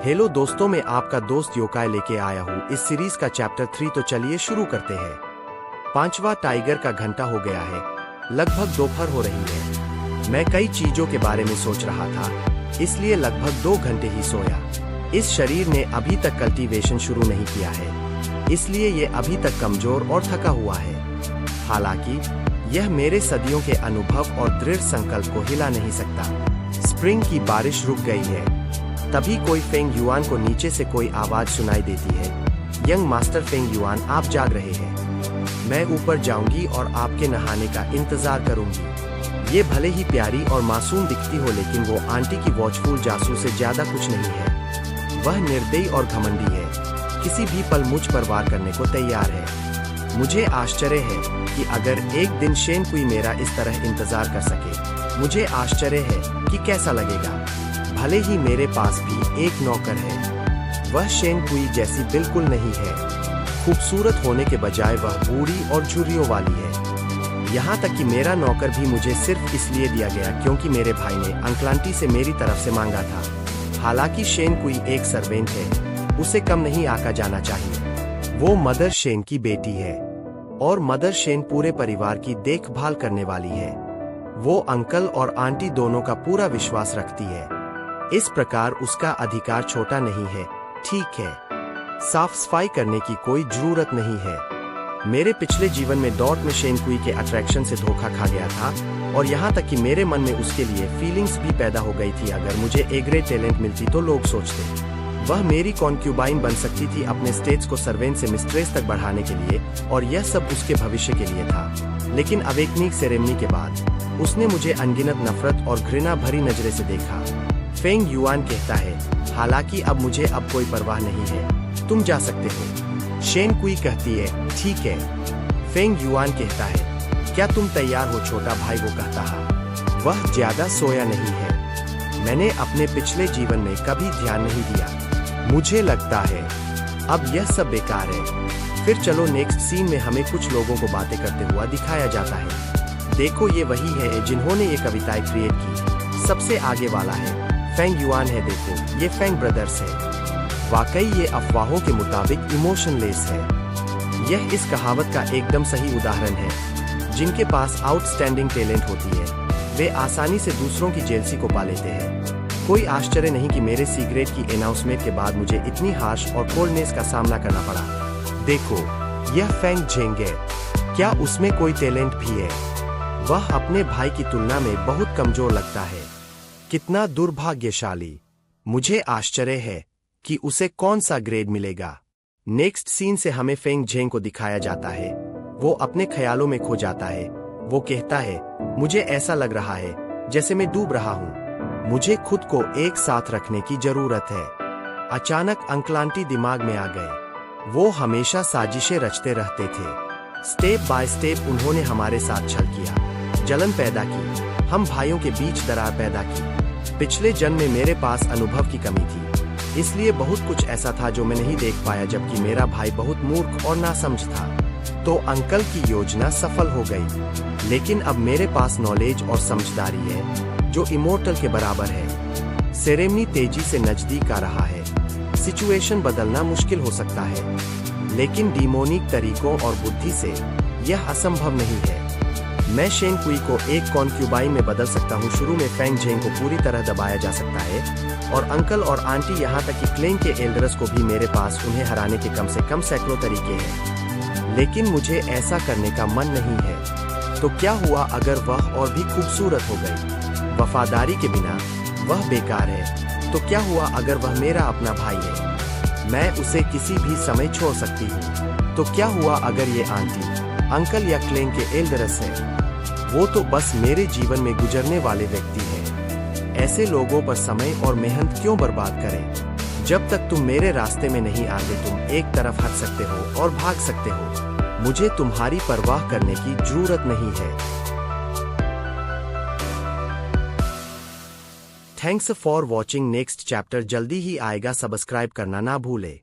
Hello दोस्तों, मैं आपका दोस्त योकाई लेके आया हूँ इस सीरीज का चैप्टर 3। तो चलिए शुरू करते हैं। 5वां टाइगर का घंटा हो गया है, लगभग दोपहर हो रही है। मैं कई चीजों के बारे में सोच रहा था, इसलिए लगभग 2 घंटे ही सोया। इस शरीर ने अभी तक कल्टीवेशन शुरू नहीं किया है, इसलिए ये अभी तक कमजोर और थका हुआ है। हालांकि यह मेरे सदियों के अनुभव और दृढ़ संकल्प को हिला नहीं सकता। स्प्रिंग की बारिश रुक गई है, तभी कोई फेंग युआन को नीचे से कोई आवाज सुनाई देती है। यंग मास्टर फेंग युआन, आप जाग रहे हैं। मैं ऊपर जाऊंगी और आपके नहाने का इंतजार करूंगी। ये भले ही प्यारी और मासूम दिखती हो, लेकिन वो आंटी की वॉचफुल जासूस से ज्यादा कुछ नहीं है। वह निर्दयी और घमंडी है, किसी भी पल मुझ पर वार करने को तैयार है। मुझे आश्चर्य है कि अगर एक दिन शेन कुई मेरा इस तरह इंतजार कर सके। मुझे आश्चर्य है कि कैसा लगेगा। भले ही मेरे पास भी एक नौकर है, वह शेन कुई जैसी बिल्कुल नहीं है। खूबसूरत होने के बजाय वह बूढ़ी और झुर्रियों वाली है। यहाँ तक कि मेरा नौकर भी मुझे सिर्फ इसलिए दिया गया क्योंकि मेरे भाई ने अंकल आंटी से मेरी तरफ से मांगा था। हालांकि शेन कुई एक सर्वेंट है, उसे कम नहीं आका जाना चाहिए। वो मदर शेन की बेटी है और मदर शेन पूरे परिवार की देखभाल करने वाली है। वो अंकल और आंटी दोनों का पूरा विश्वास रखती है, इस प्रकार उसका अधिकार छोटा नहीं है। ठीक है, साफ सफाई करने की कोई जरूरत नहीं है। मेरे पिछले जीवन में डॉट में शेन कुई के अट्रैक्शन से धोखा खा गया था, और यहाँ तक कि मेरे मन में उसके लिए फीलिंग्स भी पैदा हो गई थी। अगर मुझे ए ग्रेड टैलेंट मिलती तो लोग सोचते वह मेरी कॉन्क्यूबाइन बन सकती थी, अपने स्टेट्स को सर्वेंट से मिस्ट्रेस तक बढ़ाने के लिए, और यह सब उसके भविष्य के लिए था। लेकिन अवेकनिंग सेरेमनी के बाद उसने मुझे अनगिनत नफरत और घृणा भरी नजरे से देखा। फेंग युआन कहता है, हालांकि अब मुझे अब कोई परवाह नहीं है, तुम जा सकते हो। शेन कुई कहती है, ठीक है। फेंग युआन कहता है, क्या तुम तैयार हो छोटा भाई? वो कहता है, वह ज्यादा सोया नहीं है। मैंने अपने पिछले जीवन में कभी ध्यान नहीं दिया। मुझे लगता है अब यह सब बेकार है। फिर चलो नेक्स्ट सीन में हमें कुछ लोगों को बातें करते हुआ दिखाया जाता है। देखो, ये वही है जिन्होंने ये कविताएं क्रिएट की। सबसे आगे वाला है फेंग युआन है। देखो, ये फेंग ब्रदर्स है। वाकई ये अफवाहों के मुताबिक इमोशनलेस है। यह इस कहावत का एकदम सही उदाहरण है। जिनके पास आउटस्टैंडिंग टैलेंट होती है, वे आसानी से दूसरों की जेलसी को पा लेते हैं। कोई आश्चर्य नहीं कि मेरे सिगरेट की अनाउंसमेंट के बाद मुझे इतनी हार्श और कोल्डनेस का सामना करना पड़ा। देखो, यह फेंग झेंग है। क्या उसमें कोई टैलेंट भी है? वह अपने भाई की तुलना में बहुत कमजोर लगता है। कितना दुर्भाग्यशाली। मुझे आश्चर्य है कि उसे कौन सा ग्रेड मिलेगा। नेक्स्ट सीन से हमें फेंग झेंग को दिखाया जाता है। वो अपने ख्यालों में खो जाता है। वो कहता है, मुझे ऐसा लग रहा है जैसे मैं डूब रहा हूँ। मुझे खुद को एक साथ रखने की जरूरत है। अचानक अंकल आंटी दिमाग में आ गए। वो हमेशा साजिशें रचते रहते थे। स्टेप बाय स्टेप उन्होंने हमारे साथ छल किया, जलन पैदा की, हम भाइयों के बीच दरार पैदा की। पिछले जन्म में मेरे पास अनुभव की कमी थी, इसलिए बहुत कुछ ऐसा था जो मैं नहीं देख पाया, जबकि मेरा भाई बहुत मूर्ख और नासमझ था। तो अंकल की योजना सफल हो गई, लेकिन अब मेरे पास नॉलेज और समझदारी है जो इमोर्टल के बराबर है। सेरेमनी तेजी से नजदीक आ रहा है। सिचुएशन बदलना मुश्किल हो सकता है, लेकिन डीमोनिक तरीकों और बुद्धि से यह असंभव नहीं है। मैं शेन कुई को एक कॉन्क्यूबाइन में बदल सकता हूँ। शुरू में फेंग झेंग को पूरी तरह दबाया जा सकता है, और अंकल और आंटी यहाँ तक कि क्लेंग के एल्डर्स को भी मेरे पास उन्हें हराने के कम से कम सैकड़ों तरीके हैं। लेकिन मुझे ऐसा करने का मन नहीं है। तो क्या हुआ अगर वह और भी खूबसूरत हो गई? वफादारी के बिना वह बेकार है। तो क्या हुआ अगर वह मेरा अपना भाई है? मैं उसे किसी भी समय छोड़ सकती हूँ। तो क्या हुआ अगर ये आंटी, अंकल या क्लेंग के एल्डर्स हैं? वो तो बस मेरे जीवन में गुजरने वाले व्यक्ति हैं। ऐसे लोगों पर समय और मेहनत क्यों बर्बाद करें? जब तक तुम मेरे रास्ते में नहीं आते, तुम एक तरफ हट सकते हो और भाग सकते हो। मुझे तुम्हारी परवाह करने की जरूरत नहीं है। Thanks for watching. Next chapter जल्दी ही आएगा, सब्सक्राइब करना ना भूले।